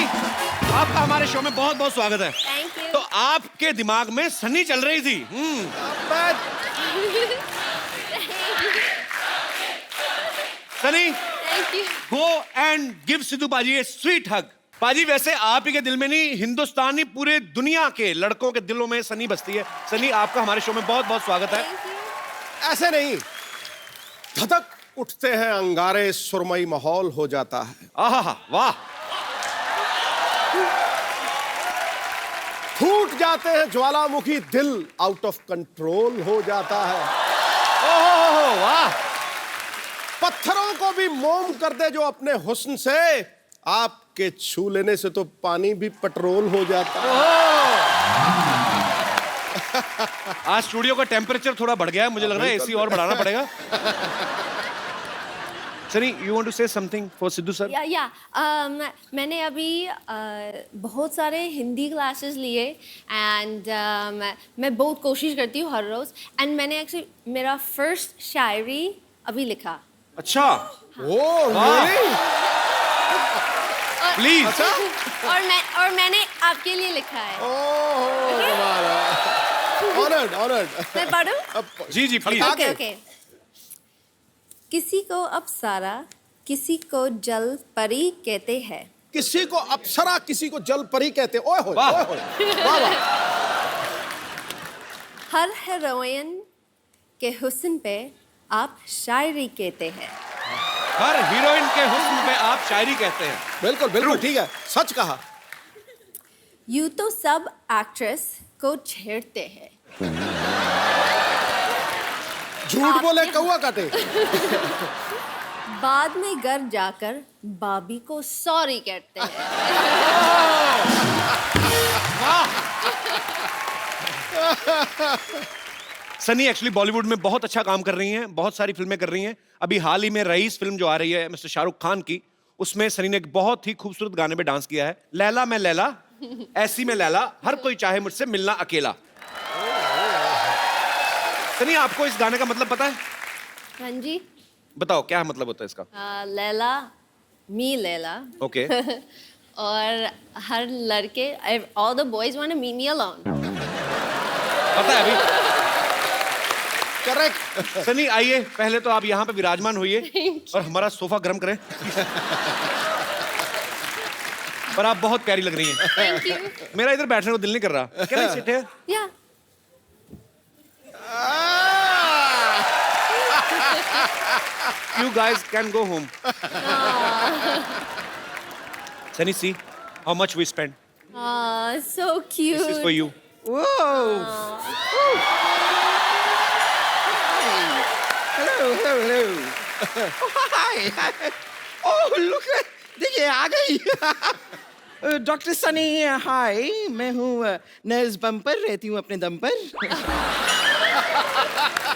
आपका हमारे शो में बहुत बहुत स्वागत है। Thank you. तो आपके दिमाग में सनी चल रही थी। Sunny, thank you. Go and give Sidhu paaji A sweet हग। पाजी, वैसे आप ही के दिल में नहीं, हिंदुस्तानी पूरे दुनिया के लड़कों के दिलों में सनी बसती है। सनी, आपका हमारे शो में बहुत बहुत स्वागत है। Thank you. ऐसे नहीं, धधक उठते हैं अंगारे, सुरमई माहौल हो जाता है। आहा, वाह। फूट जाते हैं ज्वालामुखी, दिल आउट ऑफ कंट्रोल हो जाता है। ओह वाह। पत्थरों को भी मोम कर दे जो अपने हुस्न से, आपके छू लेने से तो पानी भी पेट्रोल हो जाता है। आज स्टूडियो का टेम्परेचर थोड़ा बढ़ गया है, मुझे लग रहा है एसी और बढ़ाना पड़ेगा। Sunny, you want to say something for Sidhu sir? मैंने अभी बहुत सारे हिंदी क्लासेस लिए एंड मैं बहुत कोशिश करती हूँ हर रोज एंड मैंने एक्चुअली मेरा फर्स्ट शायरी अभी लिखा। अच्छा, ओह वाह। really? प्लीज। और मैंने आपके लिए लिखा है। ओह कमाल है। Honored. मैं पढ़ूं? जी जी प्लीज। Okay. ओके। किसी को अप्सरा, किसी को जल परी कहते हैं। किसी को अप्सरा, किसी को जल परी कहते। ओए होए, वाह। ओए होए, वाह वाह। हर हीरोइन के हुस्न पे आप शायरी कहते हैं। हर हीरोइन के हुस्न पे आप शायरी कहते हैं। बिल्कुल बिल्कुल ठीक है, सच कहा। यूं तो सब एक्ट्रेस को छेड़ते हैं। झूठ बोले कौवा काटे। बाद में घर जाकर बाबी को सॉरी कहते हैं। सनी एक्चुअली बॉलीवुड में बहुत अच्छा काम कर रही हैं, बहुत सारी फिल्में कर रही हैं। अभी हाल ही में रईस फिल्म जो आ रही है मिस्टर शाहरुख खान की, उसमें सनी ने एक बहुत ही खूबसूरत गाने पे डांस किया है। लैला मैं लैला, ऐसी मैं लैला, हर कोई चाहे मुझसे मिलना अकेला। सनी, आपको इस गाने का मतलब पता है? हाँ जी। बताओ क्या मतलब होता है इसका? लैला मी लैला। ओके। और हर लड़के all the boys want to meet me alone. पता है अभी? करेक्ट। सनी, आइए पहले तो आप यहाँ पे विराजमान होइए और हमारा सोफा गर्म करें। पर आप बहुत प्यारी लग रही हैं। Thank you. मेरा इधर बैठने को दिल नहीं कर रहा। Can I sit here? या You guys can go home. Sunny, see how much we spent. so cute. This is for you. Whoa! Hello. Oh, hi. Oh, look at, देखिए आ गई। डॉक्टर सनी, हाय, मैं हूँ नर्स बम्पर, रहती हूँ अपने दम पर।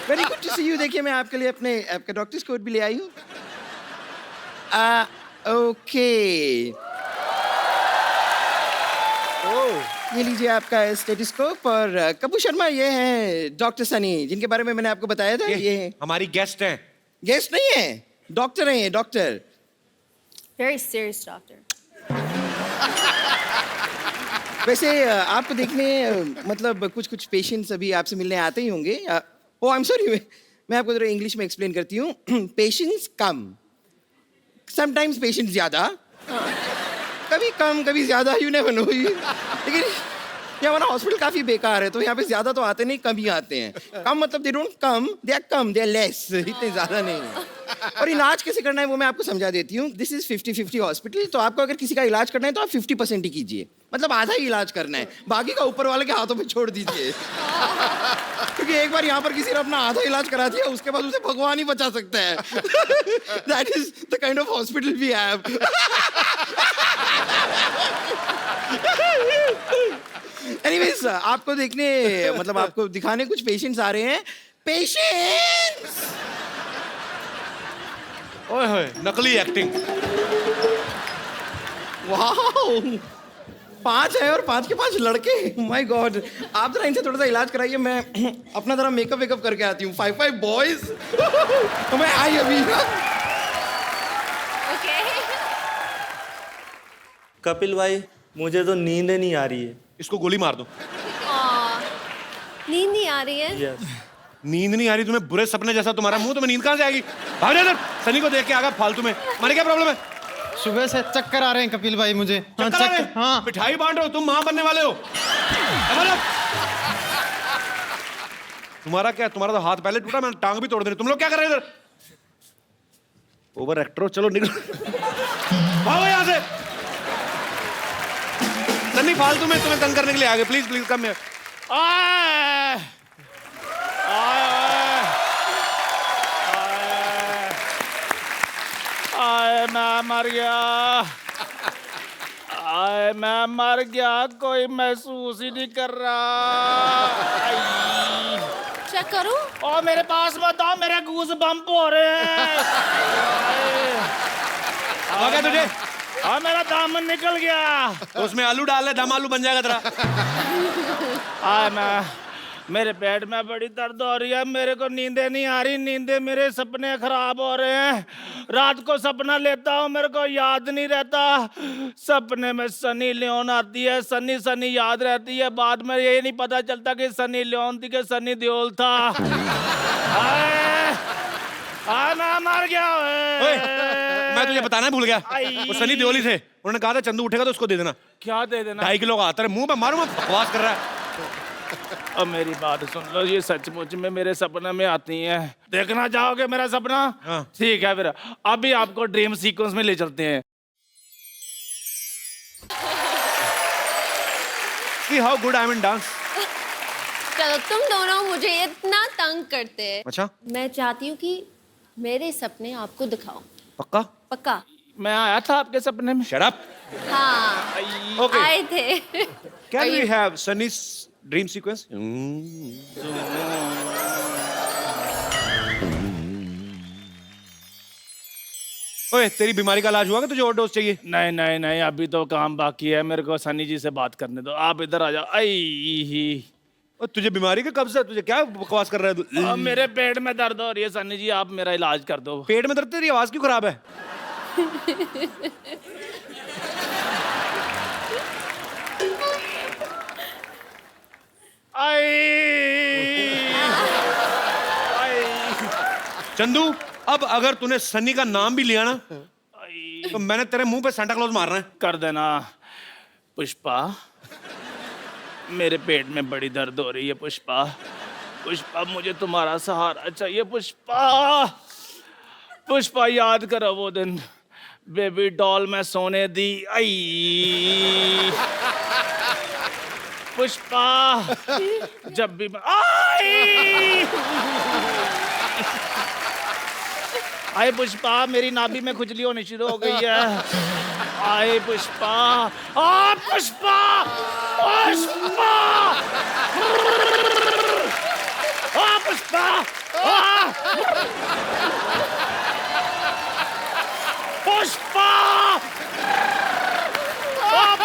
Very good to see you. देखिए मैं आपके लिए अपने आपका डॉक्टर्स कोट भी ले आई हूँ। ओके, ये लीजिए आपका स्टेथोस्कोप। और कपूर शर्मा, ये हैं डॉक्टर सनी, जिनके बारे में मैंने आपको बताया था। ये हैं हमारी गेस्ट हैं। गेस्ट नहीं है, डॉक्टर हैं ये, डॉक्टर। Very serious doctor. वैसे आपको देखने मतलब कुछ पेशेंट्स अभी आपसे मिलने आते ही होंगे। ओह आई एम सॉरी, मैं आपको जरा इंग्लिश में एक्सप्लेन करती हूँ। पेशेंट्स कम, समटाइम्स पेशेंट्स ज़्यादा, कभी कम कभी ज़्यादा, यू नेवर नो। लेकिन ये हमारा हॉस्पिटल काफ़ी बेकार है, तो यहाँ पे ज़्यादा तो आते नहीं, कम ही आते हैं। कम मतलब they don't come, they are कम, दे आर लेस, इतने ज़्यादा नहीं। और इलाज कैसे करना है वो मैं आपको समझा देती हूँ। This is 50-50 hospital. तो आपको अगर किसी का इलाज करना है तो आप 50% ही कीजिए, मतलब आधा ही इलाज करना है, बाकी का ऊपर वाले के हाथों में छोड़ दीजिए। क्योंकि एक बार यहाँ पर किसी ने अपना आधा इलाज करा दिया, उसके बाद उसे भगवान ही बचा सकता है। That is the kind of hospital we have. Anyways, आपको देखने मतलब आपको दिखाने कुछ पेशेंट्स आ रहे हैं। पेशेंट्स, ओए होए, नकली एक्टिंग। वाओ, 5 है और 5 के 5 लड़के। माय गॉड, आप जरा इनसे थोड़ा सा इलाज कराइए, मैं अपना जरा मेकअप वेकअप करके आती हूँ। 5 बॉयज। तो मैं आई अभी। Okay. कपिल भाई मुझे तो नींद नहीं आ रही है। इसको गोली मार दो। नींद नहीं आ रही है? यस। नींद नहीं आ रही तुम्हें? बुरे सपने जैसा तुम्हारा मुंह, तुम्हें नींद कहाँ से आएगी? भाग जा इधर। सनी को देख के आगा फालतू में। मारे क्या प्रॉब्लम है? सुबह से चक्कर आ रहे हैं कपिल भाई मुझे। हाँ, चक्कर आ रहे हैं? हाँ। मिठाई बांट रहे हो तुम, मां बनने वाले हो। समझ लो। तुम्हारा क्या, तुम्हारा तो हाथ पहले टूटा, मैंने टांग भी तोड़ दी। तुम लोग क्या कर रहे हो इधर? ओवर एक्टर हो, चलो निकलो। भागो यहाँ से। सन्नी फालतू में तुम्हें तंग करने के लिए आ गए। Please please come here. आए मैं मर गया। आए मैं मर गया, कोई महसूस ही नहीं कर रहा। चेक करूं? और मेरे पास मत आओ, मेरे गूज बम्प हो रहे हैं। आ गया तुझे? हाँ मेरा दामन निकल गया। तो उसमें आलू डाल ले, दम आलू बन जाएगा तेरा। आए मैं, मेरे पेट में बड़ी दर्द हो रही है, मेरे को नींदें नहीं आ रही, नींदें मेरे सपने खराब हो रहे हैं। रात को सपना लेता हूँ, मेरे को याद नहीं रहता। सपने में सनी लियोन आती है, सनी सनी याद रहती है, बाद में ये नहीं पता चलता कि सनी लियोन थी कि सनी देओल था। मैं मर गया। ओए, मैं तुझे बताना भूल गया। आई। वो सनी देओल ही थे। उन्होंने कहा था चंदू उठेगा तो उसको दे देना। क्या दे देना? 2.5 किलो का आता है। मुंह पे मारू, मैं बकवास कर रहा है। अब मेरी बात सुन लो, ये सचमुच में मेरे सपने में आती हैं। देखना चाहोगे मेरा सपना? हाँ। ठीक है, फिर अभी आपको ड्रीम सीक्वेंस में ले चलते हैं। See how good I am in dance. चलो तुम दोनों मुझे इतना तंग करते हैं। अच्छा, मैं चाहती हूँ कि मेरे सपने आपको दिखाओ। पक्का? पक्का? मैं आया था आपके सपने में। Shut up. हाँ, Okay. आए थे। Can we have Sunny's dream sequence? ओए, तेरी बीमारी का इलाज हुआ कि तुझे और डोज चाहिए? नहीं नहीं नहीं, अभी तो काम बाकी है, मेरे को सनी जी से बात करने दो। आप इधर आ जाओ। आई और तुझे बीमारी का कब से? तुझे क्या बकवास कर रहा है तू? अब मेरे पेट में दर्द हो रही है सनी जी, आप मेरा इलाज कर दो। पेट में दर्द? तेरी आवाज क्यों खराब है? चंदू, अब अगर तूने सनी का नाम भी लिया ना तो मैंने तेरे मुंह पे सांता क्लॉज मारना है। कर देना। पुष्पा, मेरे पेट में बड़ी दर्द हो रही है। पुष्पा, पुष्पा मुझे तुम्हारा सहारा चाहिए। पुष्पा, पुष्पा याद करो वो दिन बेबी डॉल में सोने दी। आई पुष्पा, जब भी मैं आए पुष्पा, मेरी नाभि में खुजली होनी शुरू हो गई है। आए पुष्पा, आ पुष्पा, पुष्पा, आ पुष्पा, पुष्पा,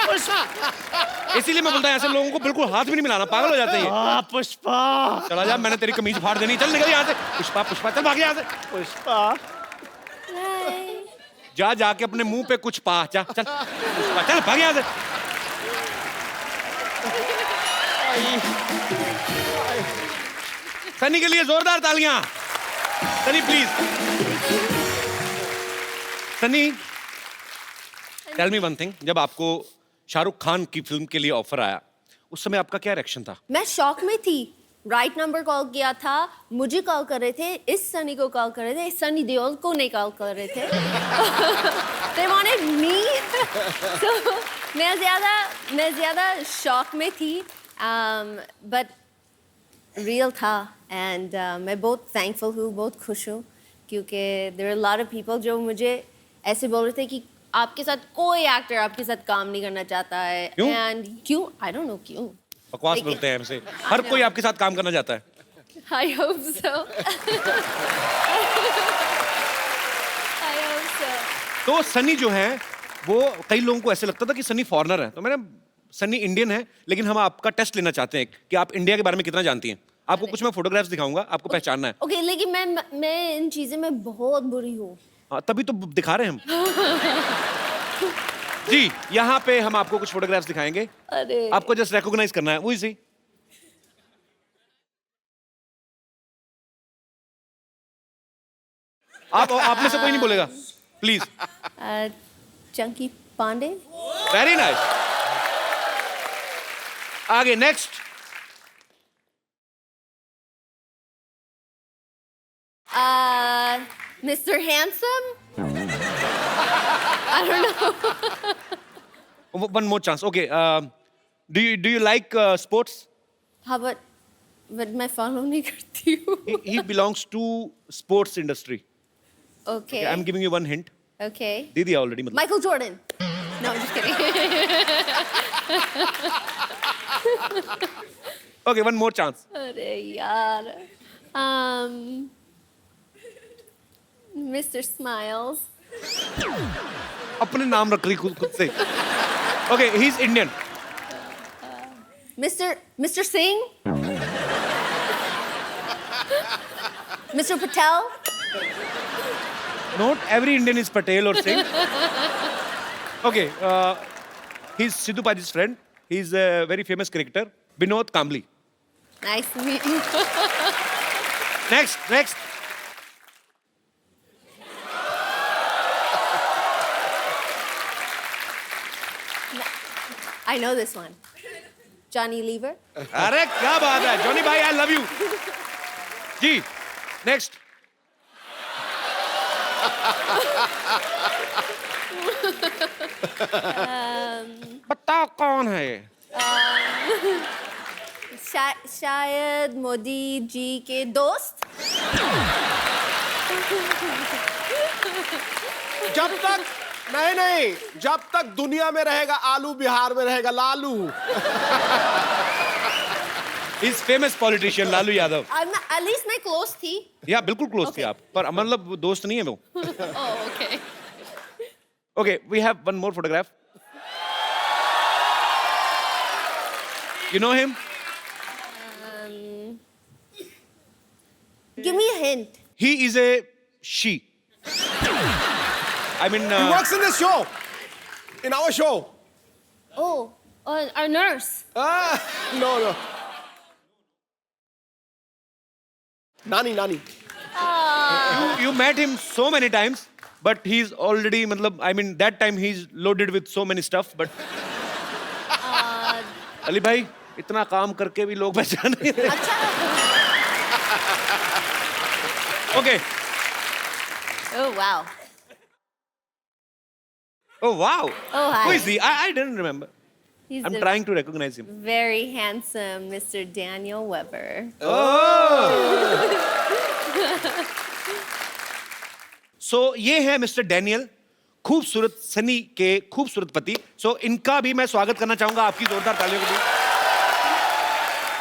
पुष्पा। इसीलिए मैं बोलता हूँ ऐसे लोगों को बिल्कुल हाथ भी नहीं मिलाना, पागल हो जाते हैं। पुष्पा, चला जा, मैंने तेरी कमीज फाड़ देनी। चल निकल यहाँ से। पुष्पा, पुष्पा, चल भाग यहाँ से। पुष्पा। जा जाके अपने मुंह पे कुछ पा। जा चल पुष्पा, चल भाग यहाँ से। सनी के लिए जोरदार तालियां। Sunny please. Sunny, tell me one thing, जब आपको शाहरुख खान की फिल्म के लिए ऑफर आया उस समय आपका क्या रिएक्शन था? मैं शॉक में थी। राइट नंबर कॉल किया था, मुझे कॉल कर रहे थे, इस सनी को कॉल कर रहे थे, सनी देओल को नहीं कॉल कर रहे थे। They wanted me. So, मैं ज़्यादा शॉक में थी, but रियल था। एंड मैं बहुत थैंकफुल हूँ, बहुत खुश हूँ, क्योंकि there are a lot of people जो मुझे ऐसे बोल रहे थे कि आपके साथ कोई एक्टर आपके साथ काम नहीं करना चाहता है। क्यों? एंड क्यों? आई डोंट नो क्यों। बकवास लेकिन- बोलते हैं हमसे। हर कोई आपके साथ काम करना चाहता है। I hope so. I hope so. तो सनी जो है वो, कई लोगों को ऐसे लगता था कि सनी फॉरेनर है, तो मैंने, सनी इंडियन है, लेकिन हम आपका टेस्ट लेना चाहते हैं कि आप इंडिया के बारे में कितना जानती हैं। आपको कुछ मैं फोटोग्राफ्स दिखाऊंगा, आपको पहचानना है। Okay, लेकिन मैं इन चीज़ों में बहुत बुरी हूँ। हाँ, तभी तो दिखा रहे हैं हम। जी यहाँ पे हम आपको कुछ फोटोग्राफ्स दिखाएंगे अरे आपको जस्ट रिकॉग्नाइज करना है वही सी आप में से कोई नहीं बोलेगा please Chunky Pandey very nice आगे next Mr. Handsome? I don't know. one more chance okay do you like sports How about but मैं follow नहीं करती हूँ. he belongs to sports industry Okay. I'm giving you one hint Okay. दे दिया already मतलब Michael Jordan. No, I'm just kidding. okay one more chance अरे यार. Mr. Smiles. अपने नाम रख रही खुद से okay he's Indian Mr. Singh. Mr. Patel. not every Indian is Patel or Singh okay he's Sidhu Paji's friend he's a very famous cricketer Vinod Kambli Nice to meet you. next I know this one. Johnny Lever. अरे क्या बात है Johnny भाई I love you जी next बताओ कौन है ये शायद मोदी जी के दोस्त. जब तक नहीं जब तक दुनिया में रहेगा आलू बिहार में रहेगा Lalu. Is famous politician Lalu Yadav At least मैं close थी. या बिल्कुल क्लोज थी Okay. आप पर मतलब वो दोस्त नहीं है वो Oh, okay. Okay we have one more photograph you know him Give me a hint. He is a she I mean He works in this show. In our show. Oh, our nurse. No. Nani. you met him so many times but he's already मतलब I mean that time he's loaded with so many stuff but Ali भाई इतना काम करके भी लोग पहचान नहीं रहे अच्छा. okay Oh wow. oh wow Oh hi. who is he I didn't remember He's I'm the trying to recognize him very handsome Mr. Daniel Weber. सो ये है मिस्टर डैनियल खूबसूरत सनी के खूबसूरत पति सो इनका भी मैं स्वागत करना चाहूंगा आपकी जोरदार तालियों के लिए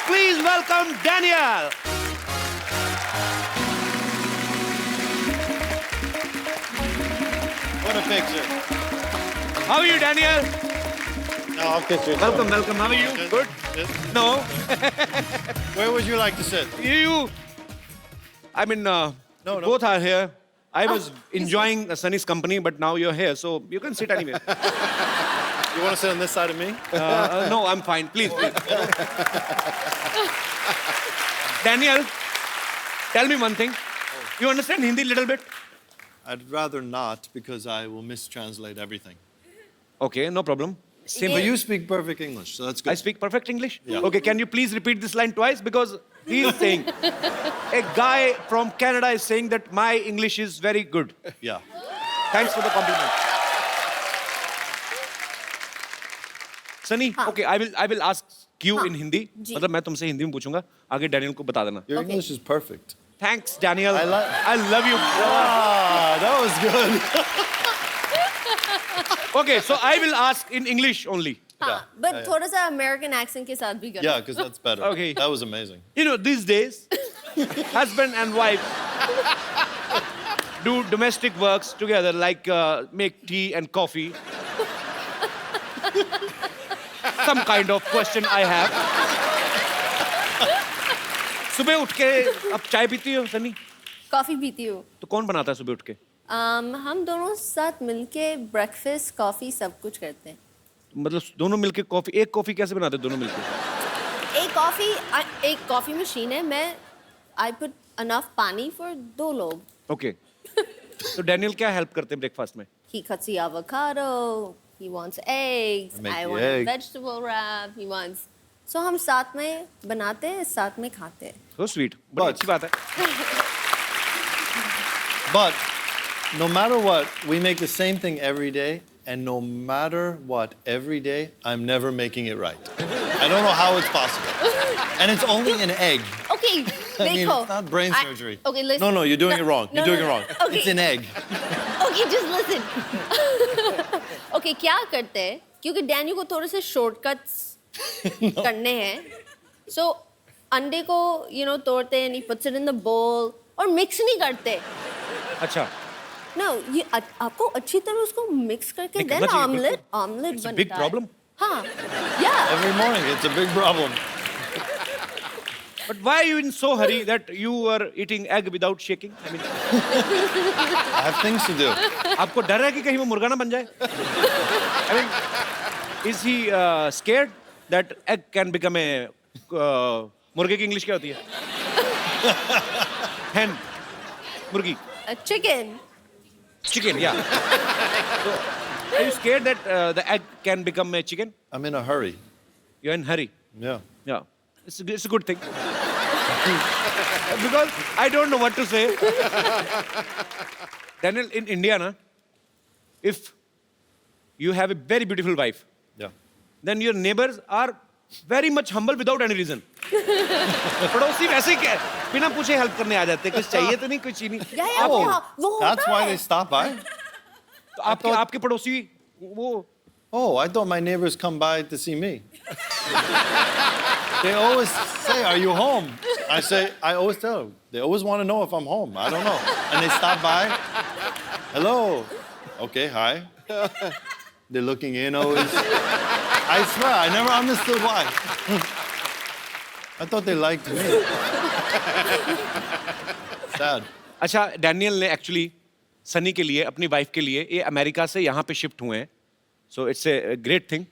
please welcome Daniel What a picture. How are you Daniel No, I'll pitch you. Welcome how are you good Yes. No Where would you like to sit? you I mean no. both are here I was enjoying Sunny's company but now you're here so you can sit anywhere You want to sit on this side of me? no I'm fine please Daniel tell me one thing you understand Hindi little bit I'd rather not because I will mistranslate everything. okay no problem same But you speak perfect English, so that's good. I speak perfect English Yeah. okay can you please repeat this line twice because he's saying a guy from Canada is saying that my English is very good Yeah. thanks for the compliment Sunny okay I will ask you in Hindi जी. मतलब मैं तुमसे हिंदी में पूछूंगा आगे Daniel को बता देना Your Okay. English is perfect. thanks Daniel I I love you Ah, that was good. okay so I will ask in English only हाँ, but थोड़ा सा American accent के साथ भी करो. Yeah, because that's better. Okay. That was amazing. you know these days husband and wife do domestic works together like make tea and coffee some kind of question I have सुबह उठ के अब चाय पीती हो सनी Coffee पीती हूँ. तो कौन बनाता है सुबह उठ के हम दोनों साथ मिलके ब्रेकफास्ट कॉफ़ी सब कुछ करते हैं। मतलब दोनों मिलके कॉफी, एक कॉफी कैसे बनाते हैं दोनों मिलके? एक कॉफ़ी मशीन है, मैं आई पुट अनफ पानी फॉर 2 लोग। ओके। तो डैनियल क्या हेल्प करते हैं ब्रेकफास्ट में? He cuts the avocado, he wants eggs, make I the want a egg. vegetable wrap, he wants... So हम साथ में बनाते हैं, साथ में खाते हैं। So sweet, बड़ी But- अच्छी बात है। But no matter what, we make the same thing every day, and no matter what, every day, I'm never making it right. I don't know how it's possible. And it's only an egg. Okay, I mean, देखो। it's not brain I- surgery. Okay, listen. No, you're doing it wrong. No, You're doing no, it wrong. okay. It's an egg. Okay, just listen. Okay, क्या करते हैं? क्योंकि Daniel को थोड़े से shortcuts करने हैं। So अंडे को तोड़ते हैं, he puts it in the bowl और मिक्स नहीं करते। अच्छा, No, ये आपको अच्छी तरह उसको मिक्स करके नहीं, देन करना चाहिए, ऑमलेट बिल्कुल। ऑमलेट It's a बनता big है। problem. हाँ, yeah. Every morning, it's a big problem. but why are you in so hurry that you are eating egg without shaking? I mean, I have things to do. आपको डर है कि कहीं वो मुर्गा ना बन जाए? I mean, is he scared that egg can become a मुर्गे की इंग्लिश क्या होती है? Hen, मुर्गी, Chicken. chicken, yeah. So, are you scared that the egg can become a chicken? I'm in a hurry. You're in hurry. Yeah. Yeah, it's a good thing. Because I don't know what to say. Daniel, in India, na, if you have a very beautiful wife, Yeah. then your neighbors are very much humble without any reason. पड़ोसी वैसे ही क्या बिना पूछे help करने आ जाते हैं, कुछ चाहिए तो नहीं, कुछ ही नहीं। या वो होता That's why है। they stop by? तो आपके पड़ोसी वो Oh, I thought my neighbors come by to see me. They always say, "Are you home?" I always tell them. They always want to know if I'm home. I don't know. And they stop by. Hello. Okay, hi. They're looking in always. I swear, I never understood why. I thought they liked me. Sad. अच्छा, Daniel ने actually Sunny के लिए, अपनी wife के लिए, ये America से यहाँ पे शिफ्ट हुए हैं, so it's a great thing.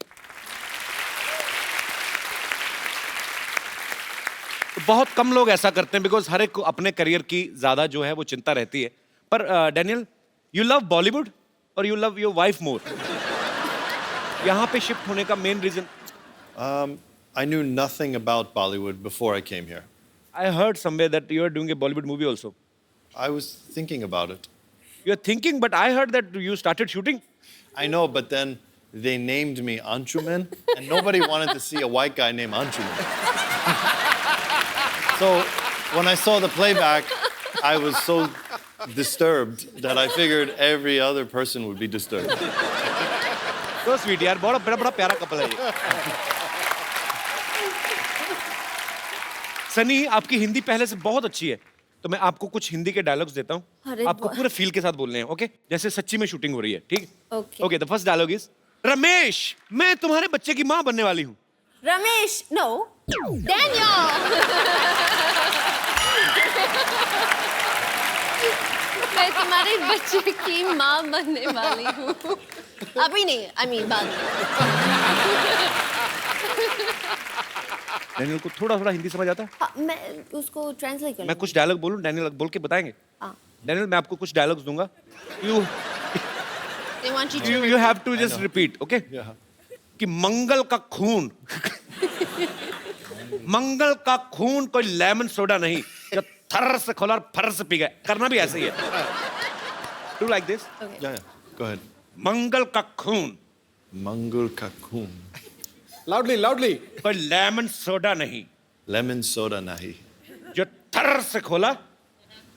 बहुत कम लोग ऐसा करते हैं बिकॉज हर एक को अपने करियर की ज्यादा जो है वो चिंता रहती है। पर डैनियल, यू लव बॉलीवुड और you love your wife more? यहाँ पे शिफ्ट होने का main reason? I knew nothing about Bollywood before I came here. I heard somewhere that you are doing a Bollywood movie also. I was thinking about it. You are thinking, but I heard that you started shooting. I know, but then they named me Anshuman, and nobody wanted to see a white guy named Anshuman. So when I saw the playback, I was so disturbed that I figured every other person would be disturbed. तो sweet यार, बड़ा बड़ा बड़ा प्यारा couple है ये। सनी, आपकी हिंदी पहले से बहुत अच्छी है, तो मैं आपको कुछ हिंदी के डायलॉग्स देता हूँ, अरे आपको पूरे फील के साथ बोलने हैं, ओके? जैसे सच्ची में शूटिंग हो रही है, ठीक? Okay. Okay, the first dialogue is, Ramesh, मैं तुम्हारे बच्चे की माँ बनने वाली हूँ। Ramesh, no, Daniel. मैं तुम्हारे बच्चे की माँ बनने वाली हूँ। अभी नहीं, I mean बाद में। डैनियल को थोड़ा थोड़ा हिंदी समझ आता है? हाँ, मैं उसको ट्रांसलेट कर मैं कुछ डायलॉग बोलूँ, डैनियल बोल के बताएंगे? हाँ। डैनियल, मैं आपको कुछ डायलॉग्स दूंगा, They want you to you have to just repeat, okay? Yeah. कि मंगल का खून मंगल का खून कोई लेमन सोडा नहीं जो थर से खोला और फर से पी गए। करना भी ऐसे ही है। Do like this. Yeah. Go ahead. मंगल का खून Mangal Kakun. Loudly loudly. कोई लेमन सोडा नहीं Lemon soda nahi. जो थर से खोला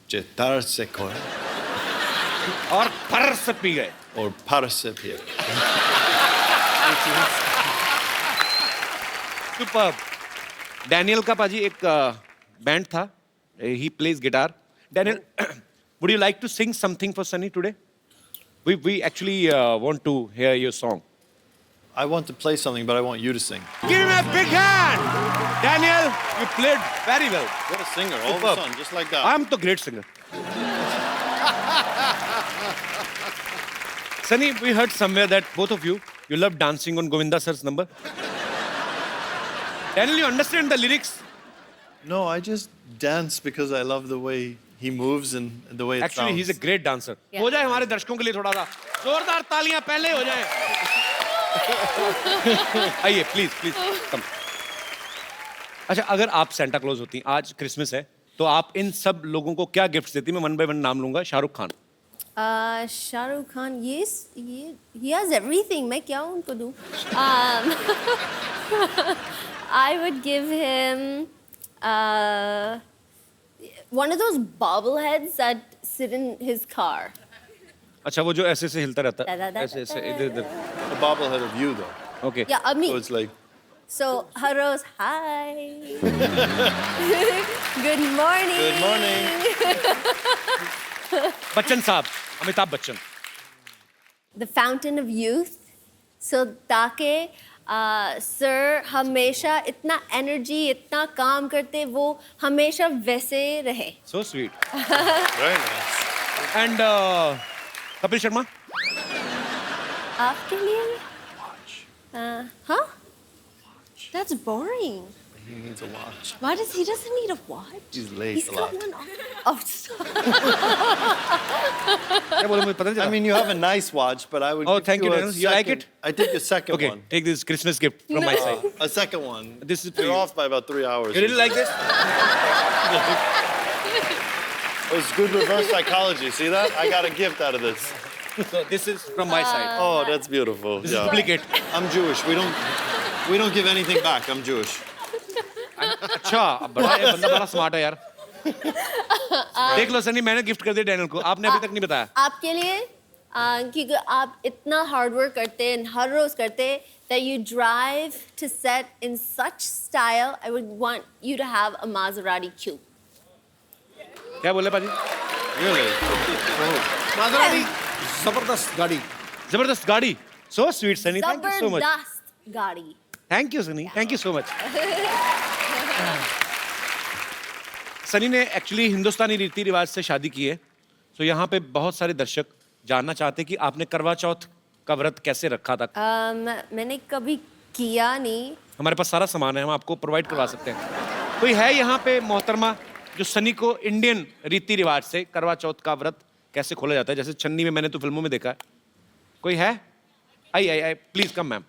Chetar se koi. और फर से पी गए। Or parse pia. Superb. Daniel का पाजी एक बैंड था, he plays guitar. Daniel, would you like to sing something for Sunny today? We actually want to hear your song. I want to play something, but I want you to sing. Give him a big hand. Daniel, you played very well. What a singer, all of a Superb. sudden, just like that. I'm the great singer. Sunny, we heard somewhere that both of you love dancing on Govinda sir's number. Daniel, you understand the lyrics? No, I just dance because I love the way he moves and the way it Actually, sounds. he's a great dancer. Yeah. हो जाए हमारे दर्शकों के लिए थोड़ा सा जोरदार तालियां पहले हो जाए. आइए, प्लीज कम. अच्छा, अगर आप सेंटा क्लॉज होती, आज क्रिसमस है, तो आप इन सब लोगों को क्या गिफ्ट देती? मैं वन बाय वन नाम लूंगा. शाहरुख खान. शाहरुख खान, ये he has everything. मैं क्या उनको दूँ? I would give him one of those bobbleheads that sit in his car. अच्छा, वो जो ऐसे हिलता रहता है, Da-da-da-da-da. ऐसे इधर इधर. A bobblehead of you, though. Okay. Yeah, me. So it's like, So, Haros, hi. Good morning. good morning. Bachchan साहब, Amitabh Bachchan. The fountain of youth. So, ताकि सर हमेशा इतना एनर्जी, इतना काम करते, वो हमेशा वैसे रहे. So sweet. Very nice. And Kapil Sharma. आपके लिए? Huh? That's boring. He needs a watch. Why he doesn't need a watch? He's late He's a got lot. one off. क्या बोले, मुझे पता नहीं I चला. mean, you have a nice watch, but I would. Oh, give thank you, a Daniel. You like second- it? I take a second Okay, one. take this Christmas gift from my side. A second one. This is for You're you. off by about 3 hours. You really like this? Oh, it's good reverse psychology. See that? I got a gift out of this. So this is from my side. Oh, that's beautiful. This is Yeah. duplicate. I'm Jewish. We don't give anything back. I'm Jewish. अच्छा, बड़ा ये बंदा बड़ा smart है यार. देख लो सनी, मैंने gift कर दिया डैनियल को. आपने अभी तक नहीं बताया. आपके लिए क्योंकि आप इतना हार्ड वर्क करते हैं, हर रोज करते हैं, that you drive to set in such style. I would want you to have a Maserati coupe. क्या बोले पाजी? Really? माजराती जबरदस्त गाड़ी. जबरदस्त गाड़ी. So sweet, Sunny. Thank you so much. जबरदस्त गाड़ी. Thank you, Sunny. Thank you so much. Sunny ने एक्चुअली हिंदुस्तानी रीति रिवाज से शादी की है. तो यहाँ पे बहुत सारे दर्शक जानना चाहते हैं कि आपने करवा चौथ का व्रत कैसे रखा था. मैंने कभी किया नहीं. हमारे पास सारा सामान है, हम आपको प्रोवाइड करवा सकते हैं. कोई है यहाँ पे मोहतरमा जो सनी को इंडियन रीति रिवाज से करवा चौथ का व्रत कैसे खोला जाता है, जैसे चन्नी में मैंने तो फिल्मों में देखा है. कोई है? आई प्लीज कम मैम.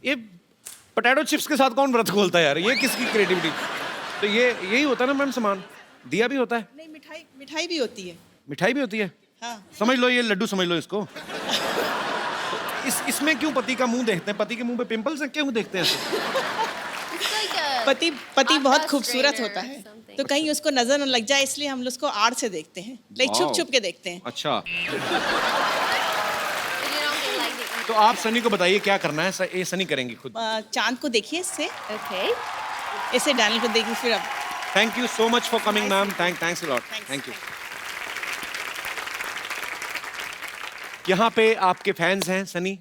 ये पोटैटो चिप्स के साथ कौन व्रत खोलता है यार? ये किसकी क्रिएटिविटी? तो ये यही होता है ना मैम, सामान दिया भी होता है, नहीं, मिठाई भी होती है. मिठाई भी होती है. हाँ. समझ लो, ये लड्डू समझ लो इसको. इसमें क्यों पति का मुंह देखते हैं? पति के मुंह पे पिंपल्स हैं, क्यों देखते हैं ऐसे? पति बहुत खूबसूरत होता है, तो कहीं उसको नजर न लग जाए, इसलिए हम उसको आड़ से देखते हैं, लाइक छुप छुप के देखते हैं. अच्छा, तो आप सनी को बताइए क्या करना है. ये सनी करेंगी खुद. चांद को देखिए इससे, Okay. इसे डैनियल को देखिए, फिर अब thank you so much for coming ma'am. Thanks a lot. Thanks. Thank you. यहाँ पे आपके फैंस हैं सनी,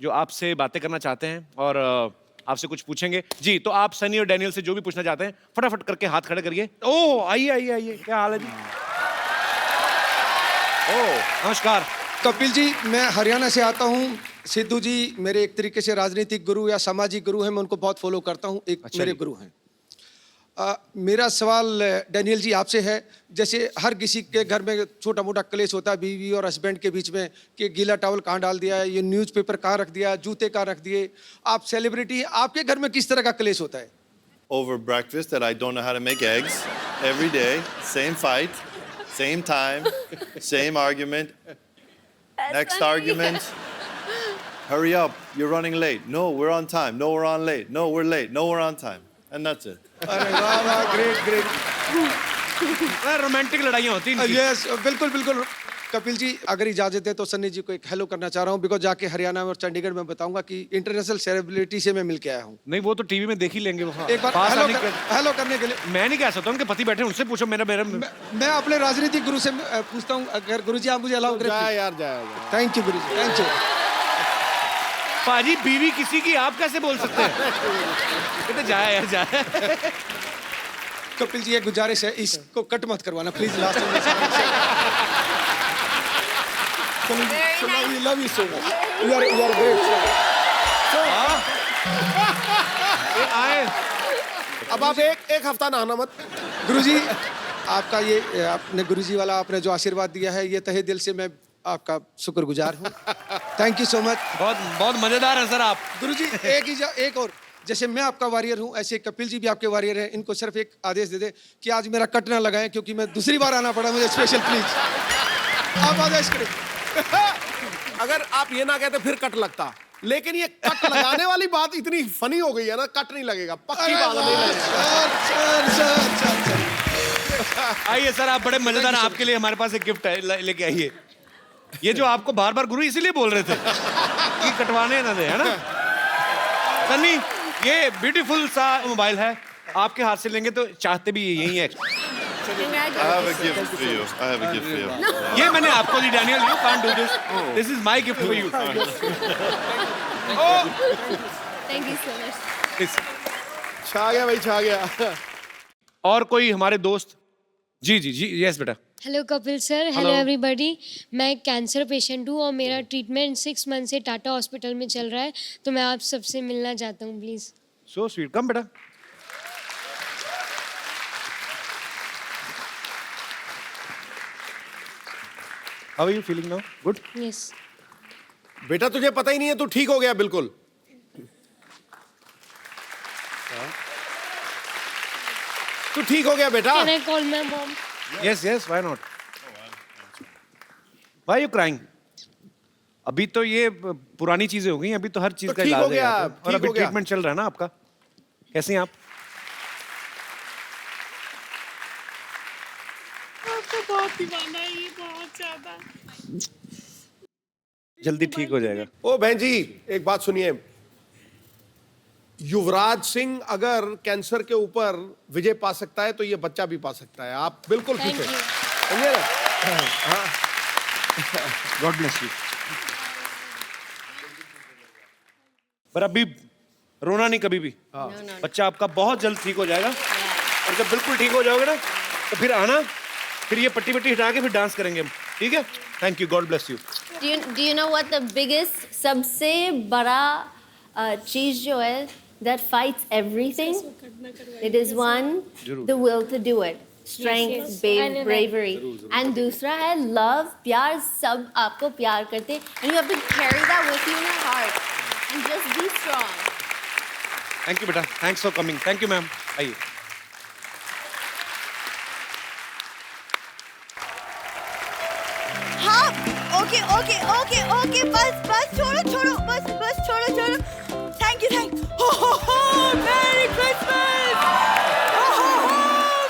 जो आपसे बातें करना चाहते हैं और आपसे कुछ पूछेंगे. जी, तो आप सनी और डैनियल से जो भी पूछना चाहते हैं फटाफट करके हाथ खड़े करिए. ओह, आइए. क्या हाल है जी? ओह, नमस्कार. कपिल जी, मैं हरियाणा से आता हूँ. सिद्धू जी मेरे एक तरीके से राजनीतिक गुरु या सामाजिक गुरु हैं, मैं उनको बहुत फॉलो करता हूँ. एक अच्छा मेरे जी. गुरु हैं. मेरा सवाल डैनियल जी आपसे है, जैसे हर किसी के घर में छोटा मोटा क्लेश होता है बीवी और हस्बैंड के बीच में, कि गीला टॉवल कहाँ डाल दिया है, ये न्यूज़पेपर कहाँ रख दिया, जूते कहाँ रख दिए. आप सेलिब्रिटी हैं, आपके घर में किस तरह का क्लेश होता है? Over breakfast that I don't know how to make eggs every day. Same fight, same time, same argument. Next funny. argument. Hurry up, you're running late. No, we're on time. No, we're on late. No, we're late. No, we're on time. And that's it. अरे वाह वाह, great. Romantic लड़ाइयाँ होती हैं. Yes, बिल्कुल. कपिल जी, अगर इजाजत है तो सन्नी जी को एक हेलो करना चाह रहा हूँ, बिकॉज जाके हरियाणा में और चंडीगढ़ में बताऊंगा कि इंटरनेशनल सेलिब्रिटी से मैं मिल के आया हूँ. नहीं, वो तो टीवी में देख ही लेंगे. वो एक बार पास आने हेलो करने के लिए मैं नहीं कह सकता. उनके पति बैठे, उनसे पूछो. मेरा मैं अपने राजनीतिक गुरु से पूछता हूँ, अगर गुरु जी आप मुझे अलाउ करें. जाए यार, जाए. Thank you Guru ji, thank you. पाजी, बीवी किसी की आप कैसे बोल सकते हैं? कहते जाए यार, जाए. कपिल जी एक गुजारिश है, इसको कट मत करवाना प्लीज लास्ट में। Love you so much, you are great. आए अब आप एक हफ्ता नहाना मत। गुरुजी आपका ये आपने गुरुजी वाला आपने जो आशीर्वाद दिया है, ये तहे दिल से मैं आपका शुक्रगुजार हूँ। Thank you so much. बहुत बहुत मजेदार है सर आप। गुरुजी एक और, जैसे मैं आपका वॉरियर हूँ ऐसे कपिल जी भी आपके वॉरियर हैं। इनको सिर्फ एक आदेश दे दे कि आज मेरा कट ना लगाएं, क्योंकि मैं दूसरी बार आना पड़ा मुझे स्पेशल, प्लीज आप आदेश करें। अगर आप ये ना कहते फिर कट लगता, लेकिन ये कट लगाने वाली बात इतनी फनी हो गई है ना, कट नहीं लगेगा, पक्की बात नहीं लगेगा। आइए सर, आप बड़े मजेदार हैं, आपके लिए हमारे पास एक गिफ्ट है, लेके आइए। ये जो आपको बार बार गुरु इसीलिए बोल रहे थे कि कटवाने ना दे, है ना सन्नी? ये ब्यूटीफुल सा मोबाइल है, आपके हाथ से लेंगे तो चाहते भी यही है। I have a gift for you. I have a gift for you. ये मैंने आपको दी, Daniel, you can't do this. This is my gift for you. Thank you so much. छा गया भाई, छा गया। और कोई हमारे दोस्त? जी जी जी, यस बेटा। Hello Kapil sir, hello everybody. मैं एक कैंसर पेशेंट हूँ और मेरा ट्रीटमेंट 6 मंथ से टाटा हॉस्पिटल में चल रहा है, तो मैं आप सबसे मिलना चाहता हूँ प्लीज़। सो स्वीट, कम बेटा। How are you feeling now? Good? Yes. बेटा तुझे पता ही नहीं है, तू ठीक हो गया बिल्कुल। तू ठीक हो गया बेटा। Can I call my mom? Yes yes, why not? Why you crying? अभी तो ये पुरानी चीजें हो गई, अभी तो हर चीज तो का ठीक इलाज हो गया, है। ठीक और अभी हो गया। ट्रीटमेंट चल रहा है ना आपका। कैसे हैं आप? बहुत दीवाना है ये, बहुत ज्यादा। जल्दी ठीक हो जाएगा। ओ बहन जी, एक बात सुनिए, युवराज सिंह अगर कैंसर के ऊपर विजय पा सकता है तो ये बच्चा भी पा सकता है। आप बिल्कुल ठीक है, समझे ना? God bless you. पर अभी रोना नहीं कभी भी। बच्चा आपका बहुत जल्द ठीक हो जाएगा। और जब बिल्कुल ठीक हो जाओगे ना तो फिर आना, फिर ये पट्टी पट्टी हटा के फिर डांस करेंगे हम, ठीक है? Thank you, God bless you. Do you know what the biggest, सबसे बड़ा चीज जो है that fights everything? It is one, the will to do it, strength, bravery, and दूसरा है love, प्यार। सब आपको प्यार करते हैं, and you have to carry that with you in your heart and just be strong. Thank you बेटा, thanks for coming. Thank you ma'am, आइए। हाँ, ओके ओके ओके ओके, बस बस छोड़ो छोड़ो, बस बस छोड़ो छोड़ो। Thank you, thank merry Christmas,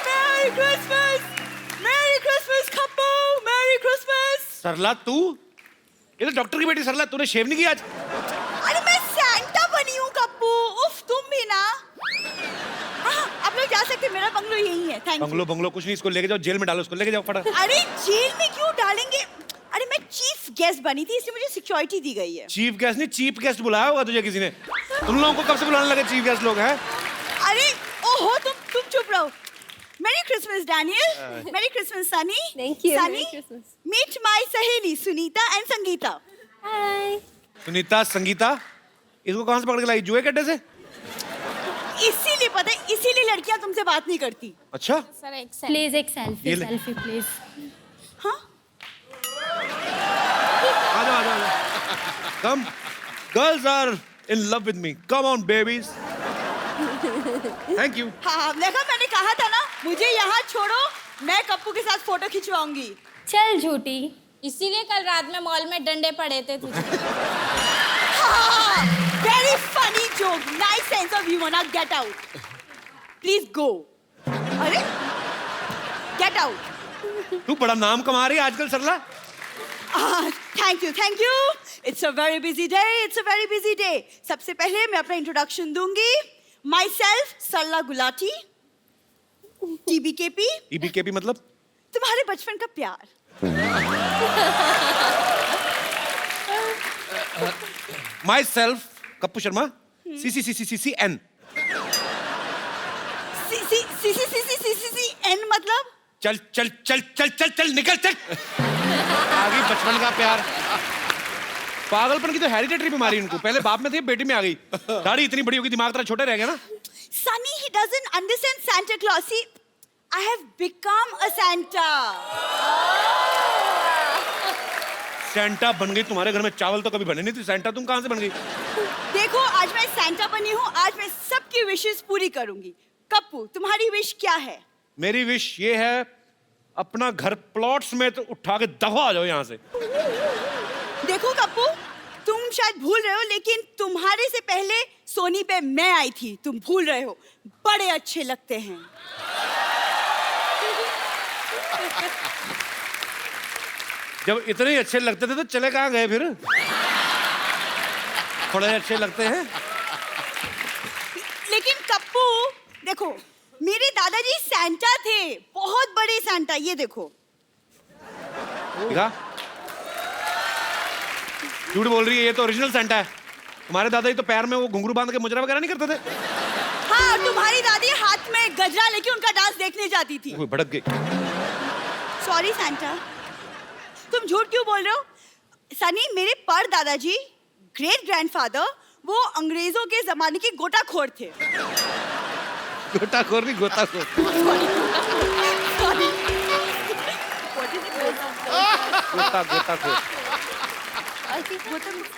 merry Christmas, merry Christmas Kappu, merry Christmas. Sarla तू? ये तो डॉक्टर की बेटी सरला, तूने शेव नहीं किया आज? अरे मैं सैंटा बनी हूँ कप्पू, उफ तुम भी ना। हाँ, आप लोग जा सकते हैं, मेरा बंगलो यही है। Thank you. बंगलो कुछ नहीं, इसको लेके जाओ, जेल में डालो, इसको लेके जाओ फटा। अरे जेल में क्यों डालेंगे? अरे मैं चीफ गेस्ट बनी थी, इसलिए मुझे सिक्योरिटी दी गई है। चीफ गेस्ट नहीं, चीफ गेस्ट बुलाया होगा तुझे किसी ने। तुम लोगों को कब से बुलाने लगे चीफ गेस्ट लोग हैं? अरे ओहो, तुम चुप रहो। Merry Christmas Daniel, merry Christmas Sunny. Thank you. Sunny, Merry Christmas. Meet my सहेली सुनीता एंड संगीता। Hi. सुनीता, संगीता, इसको कहाँ से पकड़ के लाई? जुए कड्डे से? इसीलिए पता है, इसीलिए लड़कियां तुमसे बात नहीं करती। अच्छा। सर एक Please एक selfie, ये ले। selfie please. हाँ, आ जाओ। Come, girls are in love with me. Come on, babies. Thank you. हाँ, देखा मैंने कहा था ना, मुझे यहाँ छोड़ो, मैं कप्पू के साथ फोटो खिंचवाऊंगी। चल झूठी। इसीलिए कल रात में मॉल में डंडे पड़े थे तुझे। Very funny joke, nice sense of humour. Now get out, please go. अरे गेट आउट। तू बड़ा नाम कमा रही है आजकल Sarla. Thank you, thank you. It's a very busy day, it's a very busy day. सबसे पहले मैं अपना इंट्रोडक्शन दूंगी। Myself Sarla Gulati, TBKP, EBKP मतलब? तुम्हारे बचपन का प्यार। Myself Kappu Sharma, CCCCCN। सी चल चल चल चल चल चल निकल चल। आ गई बचपन का प्यार। पागलपन की तो हेरिडिटरी बीमारी इनको, पहले बाप में थी बेटी में आ गई। दाढ़ी इतनी बड़ी होगी, दिमाग तरह छोटे रह गया ना। Sunny, he doesn't understand Santa Claus. See, I have become a Santa. Santa बन गई, तुम्हारे घर में चावल तो कभी बने नहीं थे, सेंटा तुम कहां से बन गई? देखो, आज मैं सेंटा बनी हूँ, आज मैं सबकी विशेस पूरी करूंगी। कप्पू, तुम्हारी विश क्या है? मेरी विश ये है, अपना घर प्लॉट्स में तो उठा के दफा आ जाओ यहाँ से। देखो कप्पू, तुम शायद भूल रहे हो, लेकिन तुम्हारे से पहले सोनी पे मैं आई थी। तुम भूल रहे हो, बड़े अच्छे लगते हैं। जब इतने अच्छे लगते थे तो चले कहाँ गए फिर? थोड़े अच्छे लगते हैं। लेकिन कप्पू देखो, मेरे दादाजी सैंटा थे, बहुत बड़े सैंटा। ये देखो। देखा? झूठ बोल रही है, ये तो ओरिजिनल सैंटा है। तुम्हारे दादाजी तो पैर में वो घुंघरू बांध के मुजरा वगैरह नहीं करते थे? हाँ, तुम्हारी दादी हाथ में गजरा लेके उनका डांस देखने जाती थी। वो भड़क गई। सॉरी सैंटा, तुम झूठ क्यों बोल रहे हो? सनी, मेरे पर दादाजी, ग्रेट ग्रैंडफादर, वो अंग्रेजों के जमाने के गोताखोर थे। गोताखोर नहीं, गोताखोर। गोताखोर।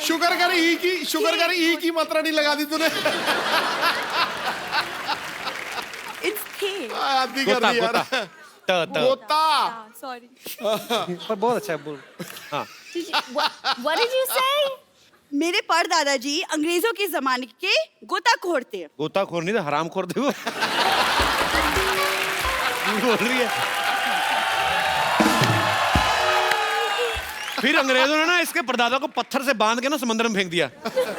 शुगर कर ई की मात्रा नहीं लगा दी तूने। आदमी कर दी यार। गोता। सॉरी। पर बहुत अच्छा है, बोल। हाँ। What did you say? मेरे पर दादाजी अंग्रेजों के जमाने के गोताखोर थे। गोताखोर नहीं, तो हरामखोर थे वो। बोल रही है। फिर अंग्रेजों ने ना इसके परदादा को पत्थर से बांध के ना समंदर में फेंक दिया।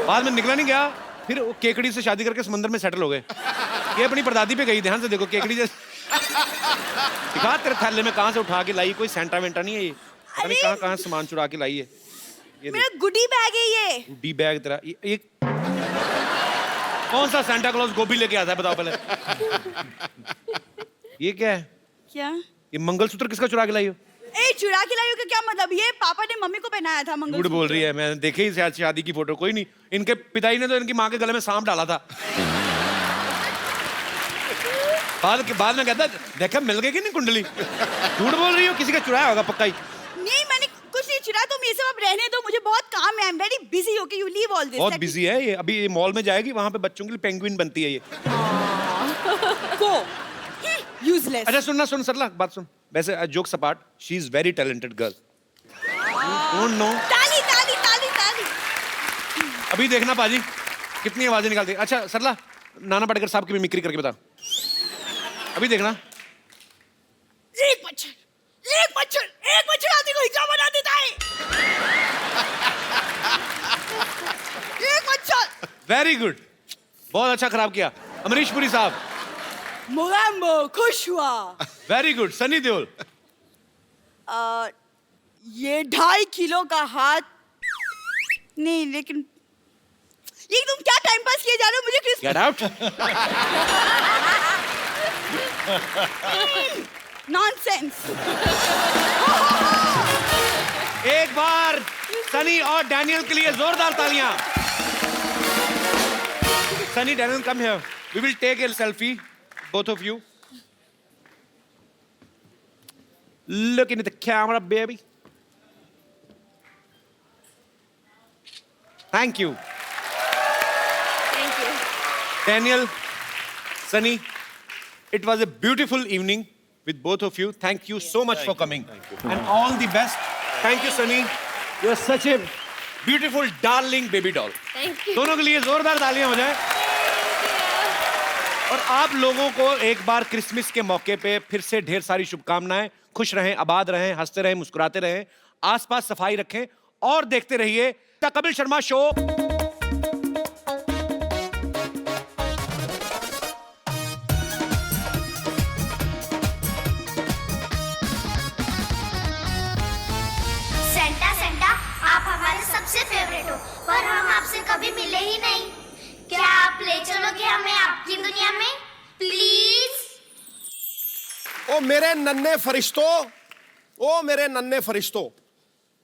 बाद में निकला नहीं गया, फिर वो केकड़ी से शादी करके समंदर में सेटल हो गए। ये अपनी परदादी पे गई, ध्यान से देखो, केकड़ी जैसे। दिखा तेरे थैले में कहां से उठा के लाई, कोई सेंटा वेंटा नहीं है ये। पता नहीं कहां सामान चुरा के लाई है। ये मेरा गुडी बैग है ये। गुडी बैग तेरा ये कौन सा सेंटा क्लॉज गोभी लेके आता है, बताओ पहले। ये क्या है? क्या? ये मंगलसूत्र किसका चुरा के लाई हो? ए, चुरा के लाई हो का क्या मतलब? ये पापा ने मम्मी को पहनाया था मंगलसूत्र। झूठ बोल रही है, मैंने देखी ही शादी की फोटो। कोई नहीं, इनके पिताजी ने तो इनकी माँ के गले में सांप डाला था। बाद में कहता देखा मिल गई कि नहीं कुंडली। झूठ बोल रही हो, किसी का चुराया होगा पक्का ही। नहीं, मैंने कुछ नहीं चुराया। तुम ये सब अब रहने दो, मुझे बहुत काम है। I am very busy. Okay, you leave all this. बहुत बिजी है ये। अभी ये मॉल में जाएगी, वहां पे बच्चों के लिए पेंगुइन बनती है ये। गो यूजलेस। अच्छा सुन सरला, बात सुन। वैसे jokes apart, she is very talented girl. Don't know. ताली ताली ताली ताली। अभी देखना पाजी कितनी आवाजें निकालती है। अच्छा सरला, नाना पाटेकर साहब की मिमिक्री करके बता। अभी देखना। एक मच्छर आदमी को हिजड़ा बना देता है। एक मच्छर। वेरी गुड, बहुत अच्छा खराब किया। अमरीश पुरी साहब। मोगैम्बो खुश हुआ। Very good. सनी देओल। ये 2.5 किलो का हाथ नहीं, लेकिन ये तुम क्या टाइम पास किए जा रहे हो? मुझे गेट आउट। नॉनसेंस। एक बार सनी और डैनियल के लिए जोरदार तालियां। Sunny, Daniel, come here. We will take a selfie, both of you. Look into the camera, baby. Thank you. Thank you. Daniel, Sunny, it was a beautiful evening with both of you. Thank you so much for coming. And all the best. Thank you, Sunny. You are such a beautiful, darling baby doll. Thank you. दोनों के लिए जोरदार तालियां हो जाए। और आप लोगों को एक बार क्रिसमस के मौके पे फिर से ढेर सारी शुभकामनाएं। खुश रहें, आबाद रहें, हंसते रहें, मुस्कुराते रहें, आसपास सफाई रखें और देखते रहिए the Kapil Sharma show. Santa, आप हमारे सबसे फेवरेट हो, पर हम आपसे कभी मिले ही नहीं। क्या आप ले चलोगे हमें आपकी दुनिया में, प्लीज? ओ मेरे नन्हे फरिश्तों, ओ मेरे नन्हे फरिश्तों,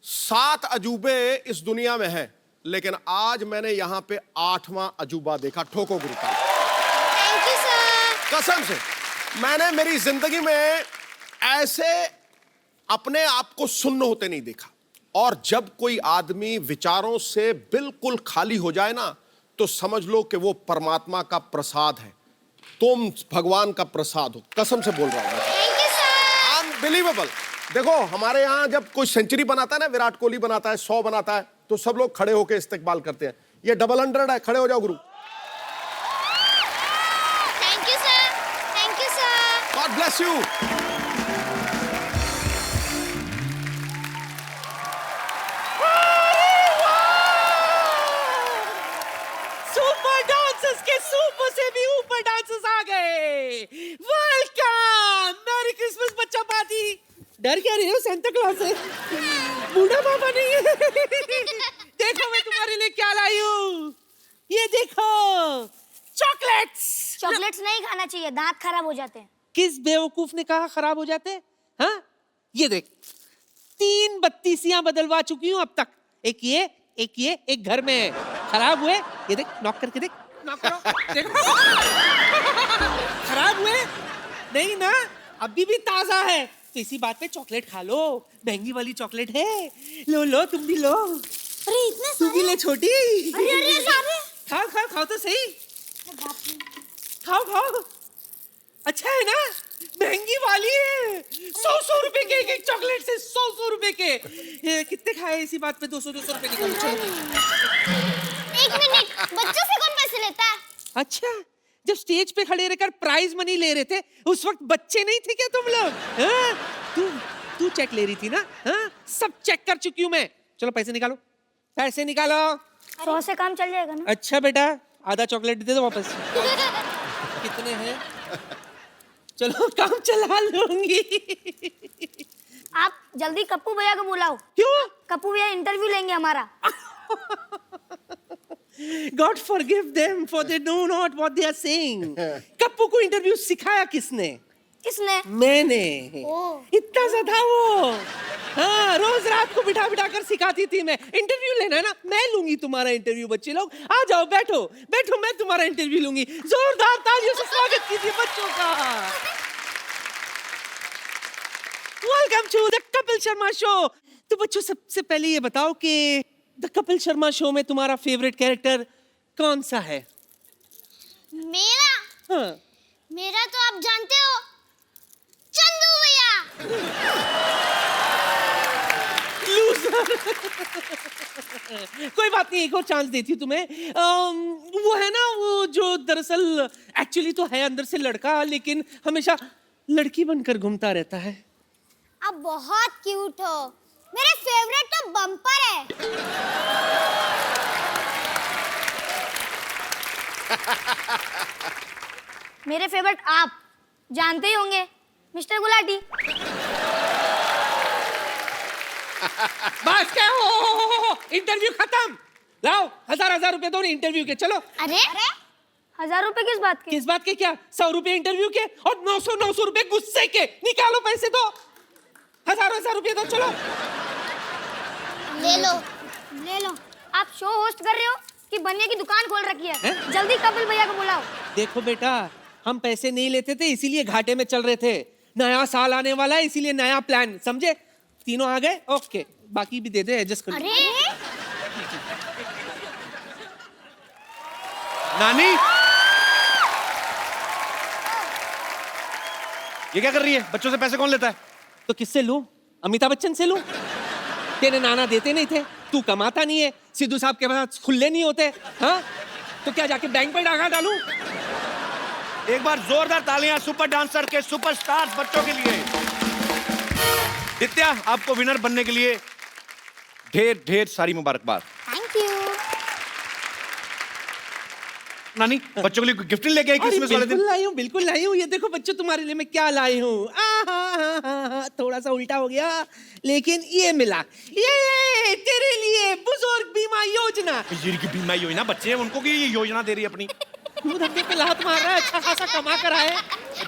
7 अजूबे इस दुनिया में हैं, लेकिन आज मैंने यहाँ पे 8वां अजूबा देखा। ठोको गुरु का। Thank you sir. कसम से मैंने मेरी जिंदगी में ऐसे अपने आप को सुन्न होते नहीं देखा। और जब कोई आदमी विचारों से बिल्कुल खाली हो जाए ना, तो समझ लो कि वो परमात्मा का प्रसाद है। तुम भगवान का प्रसाद हो, कसम से बोल रहा हूं। Thank you sir. अनबिलीवेबल। देखो हमारे यहाँ जब कोई सेंचुरी बनाता है ना, विराट कोहली बनाता है, 100 बनाता है, तो सब लोग खड़े होकर इस्तेकबाल करते हैं। ये डबल 100 है, खड़े हो जाओ गुरु। Thank you sir. Thank you sir. God bless you. Super dancers के सुपर से भी ऊपर डांसर्स आ गए। वेलकम, मैरी क्रिसमस बच्चा पार्टी। डर क्या रही हो सेंटा क्लॉज से? बूढ़ा बाबा नहीं है। देखो मैं तुम्हारे लिए क्या लाई हूँ, ये देखो चॉकलेट्स। चॉकलेट्स नहीं खाना चाहिए, दांत खराब हो जाते हैं। किस बेवकूफ ने कहा खराब हो जाते हैं? हाँ, ये देख 3 बत्तीसियां बदलवा चुकी हूँ अब तक। एक ये, एक घर में है। खराब हुए, ये देख, नॉक करके देख, नॉक करो, देखो। खराब हुए नहीं ना, अभी भी ताजा है। तो इसी बात पे चॉकलेट खा लो, महंगी वाली चॉकलेट है। लो लो, तुम भी लो। अरे इतने तू भी ले छोटी। अरे अरे सारे। खाओ खाओ खाओ तो सही। खाओ खाओ, अच्छा है ना, महंगी वाली है। 100 रुपए के एक चॉकलेट से, 100 रुपए के। कितने खाए इसी बात पे? 200 रुपए निकालो। एक मिनट, बच्चों से कौन पैसे लेता है? अच्छा, जब स्टेज पे खड़े रहकर प्राइज मनी ले रहे थे, उस वक्त बच्चे नहीं थे क्या तुम लोग? तू चेक ले रही थी ना? हाँ, सब चेक कर चुकी हूँ मैं। चलो पैसे निकालो, पैसे निकालो। 100 से काम चल जाएगा ना? अच्छा बेटा, आधा चॉकलेट दे दो वापस। कितने हैं? चलो काम चला लूंगी। आप जल्दी कप्पू भैया को बुलाओ। क्यों? कप्पू भैया इंटरव्यू लेंगे हमारा। God forgive them for they know not what they are saying. Kappu को इंटरव्यू सिखाया किसने? किसने? मैंने। ओह। इतना सा था वो। हाँ, रोज रात को बिठा बिठा कर सिखाती थी मैं। इंटरव्यू लेना है ना, मैं लूंगी तुम्हारा इंटरव्यू। बच्चे लोग आ जाओ, बैठो बैठो, मैं तुम्हारा इंटरव्यू लूंगी। जोरदार तालियों से स्वागत कीजिए बच्चों का। Welcome to the Kapil Sharma show. तो बच्चों, सबसे पहले ये बताओ कि द कपिल शर्मा शो में तुम्हारा फेवरेट कैरेक्टर कौन सा है? मेरा? हाँ। मेरा तो आप जानते हो, चंदू भैया। कोई बात नहीं, एक और चांस देती हूँ तुम्हें। वो है ना, वो जो दरअसल एक्चुअली तो है अंदर से लड़का, लेकिन हमेशा लड़की बनकर घूमता रहता है। आप बहुत क्यूट हो। मेरे फेवरेट तो बम्पर है। मेरे फेवरेट आप जानते ही होंगे, मिस्टर गुलाटी। बस क्या हो, इंटरव्यू खत्म। लाओ 1000 रुपए दो इंटरव्यू के। चलो। अरे 1000 रुपए किस बात के? किस बात के क्या? 100 रुपए इंटरव्यू के और 900 रुपए गुस्से के। निकालो पैसे दो, 1000 रुपए दो। चलो ले लो, ले लो। आप शो होस्ट कर रहे हो कि बनिया की दुकान खोल रखी है? जल्दी कपिल भैया को बुलाओ। देखो बेटा, हम पैसे नहीं लेते थे, इसीलिए घाटे में चल रहे थे। नया साल आने वाला है, इसीलिए नया प्लान, समझे? तीनों आ गए, ओके। बाकी भी दे दे, एडजस्ट कर। अरे नानी, ये क्या कर रही है? बच्चों से पैसे कौन लेता है? तो किससे लूं? अमिताभ बच्चन से लूं? तेरे नाना देते नहीं थे, तू कमाता नहीं है, सिद्धू साहब के पास खुले नहीं होते। हाँ, तो क्या जाके बैंक पर डाका डालूं? एक बार जोरदार तालियां सुपर डांसर के सुपरस्टार्स बच्चों के लिए। दित्या, आपको विनर बनने के लिए ढेर ढेर सारी मुबारकबाद। Thank you. नानी, बच्चों के लिए गिफ्ट लेके आई क्रिसमस वाले दिन? बिल्कुल लाई हूँ। ये देखो बच्चों, तुम्हारे लिए मैं क्या लाई हूँ। थोड़ा सा उल्टा हो गया, लेकिन ये मिला। ये तेरे लिए बुजुर्ग बीमा योजना। बुजुर्ग बीमा योजना, बच्चे हैं उनको की ये योजना दे रही है अपनी। क्यों धंधे पे लात मार रहा है? अच्छा खासा कमा कर आए।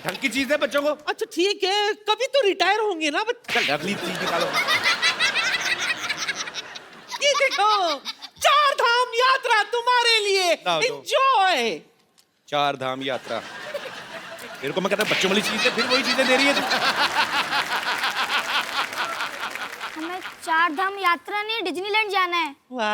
ढंग की चीज है बच्चों को। अच्छा ठीक है, कभी तो रिटायर होंगे ना बच्चे। चल अगली चीज निकालो। ये देखो, 4 धाम यात्रा तुम्हारे लिए। लाओ दो। एंजॉय। 4 धाम यात्रा। मेरे को मैं कहता बच्चों वाली चीज है, फिर वही चीजें दे रही है तू। हमें 4 धाम यात्रा नहीं, डिज्नीलैंड जाना है। वाह।